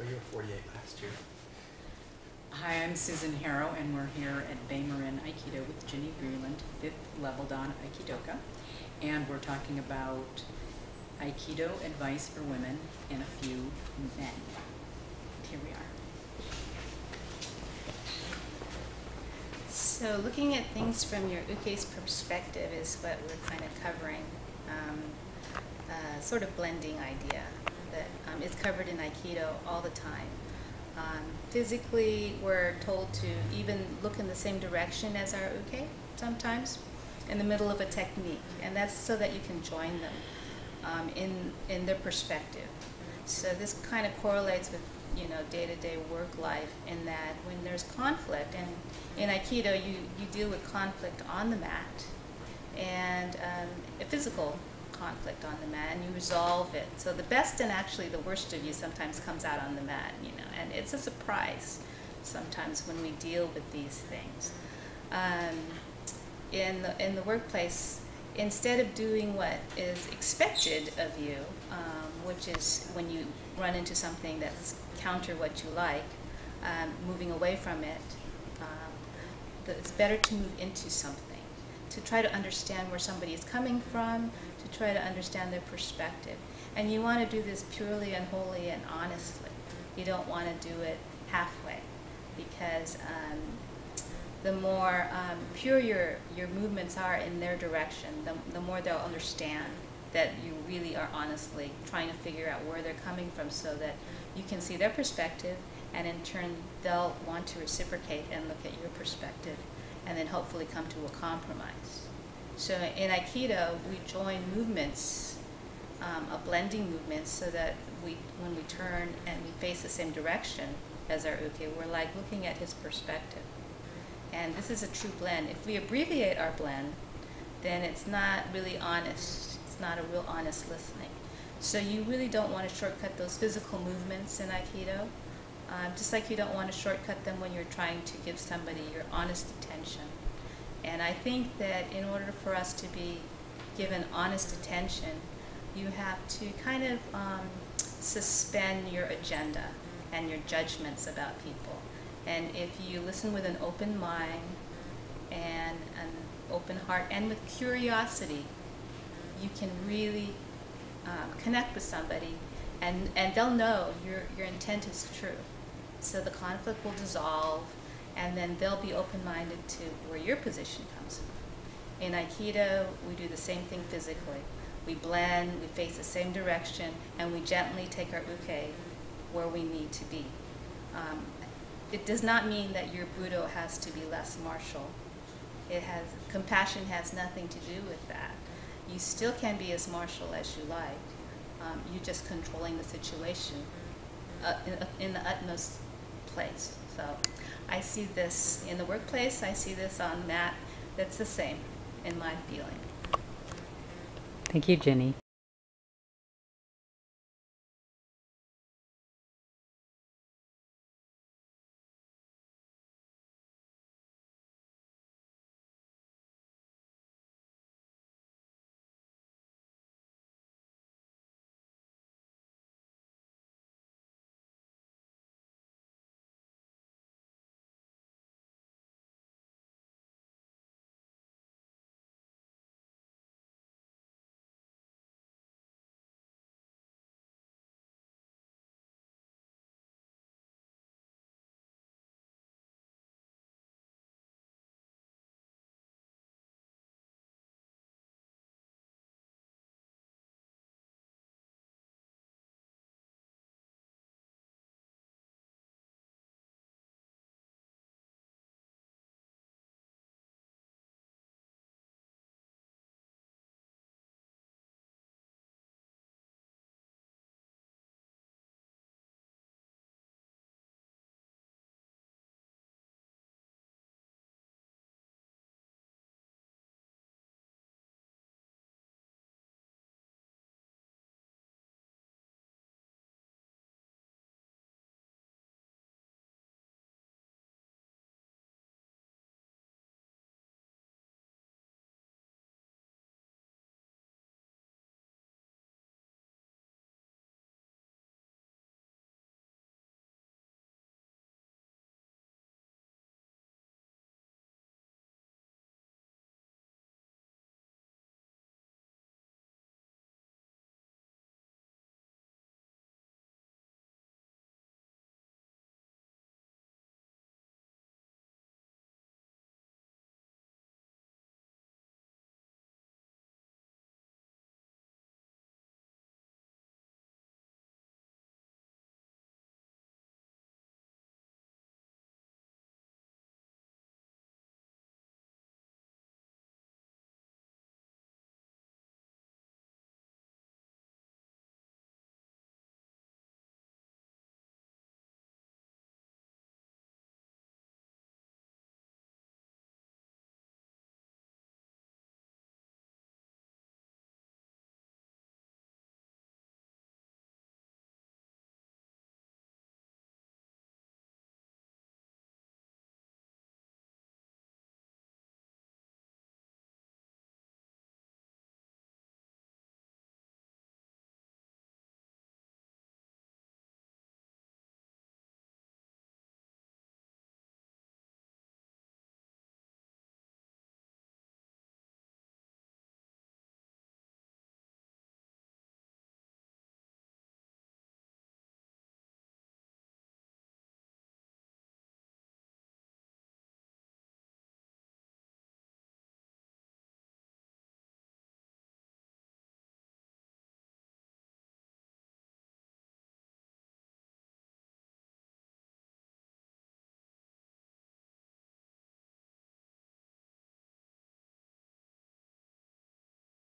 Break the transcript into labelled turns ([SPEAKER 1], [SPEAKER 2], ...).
[SPEAKER 1] So you were 48 last year.
[SPEAKER 2] Hi, I'm Susan Harrow, and we're here at Baymarin Aikido with Ginny Breeland, 5th level Dan Aikidoka, and we're talking about Aikido advice for women and a few men. Here we are.
[SPEAKER 3] So looking at things from your uke's perspective is what we're kind of covering. Sort of blending idea that is covered in Aikido all the time. Physically, we're told to even look in the same direction as our uke sometimes in the middle of a technique, and that's so that you can join them in their perspective. So this kind of correlates with day-to-day work life, in that when there's conflict, and in Aikido you deal with conflict on the mat and a physical conflict on the mat, and you resolve it. So the best and actually the worst of you sometimes comes out on the mat, and it's a surprise sometimes when we deal with these things. In the workplace, instead of doing what is expected of you, which is when you run into something that's counter what you like, moving away from it, it's better to move into something, to try to understand where somebody is coming from, to try to understand their perspective. And you want to do this purely and wholly and honestly. You don't want to do it halfway, because the more pure your movements are in their direction, the more they'll understand that you really are honestly trying to figure out where they're coming from, so that you can see their perspective, and in turn they'll want to reciprocate and look at your perspective, and then hopefully come to a compromise. So in Aikido, we join movements, a blending movements, so that when we turn and we face the same direction as our uke, we're like looking at his perspective. And this is a true blend. If we abbreviate our blend, then it's not really honest. It's not a real honest listening. So you really don't want to shortcut those physical movements in Aikido, just like you don't want to shortcut them when you're trying to give somebody your honest attention. And I think that in order for us to be given honest attention, you have to kind of suspend your agenda and your judgments about people. And if you listen with an open mind and an open heart and with curiosity, you can really connect with somebody, and they'll know your intent is true. So the conflict will dissolve, and then they'll be open-minded to where your position comes from. In Aikido, we do the same thing physically. We blend, we face the same direction, and we gently take our uke where we need to be. It does not mean that your Budo has to be less martial. Compassion has nothing to do with that. You still can be as martial as you like. You're just controlling the situation in the utmost place. So I see this in the workplace, I see this on the mat. That's the same in my feeling.
[SPEAKER 2] Thank you, Ginny.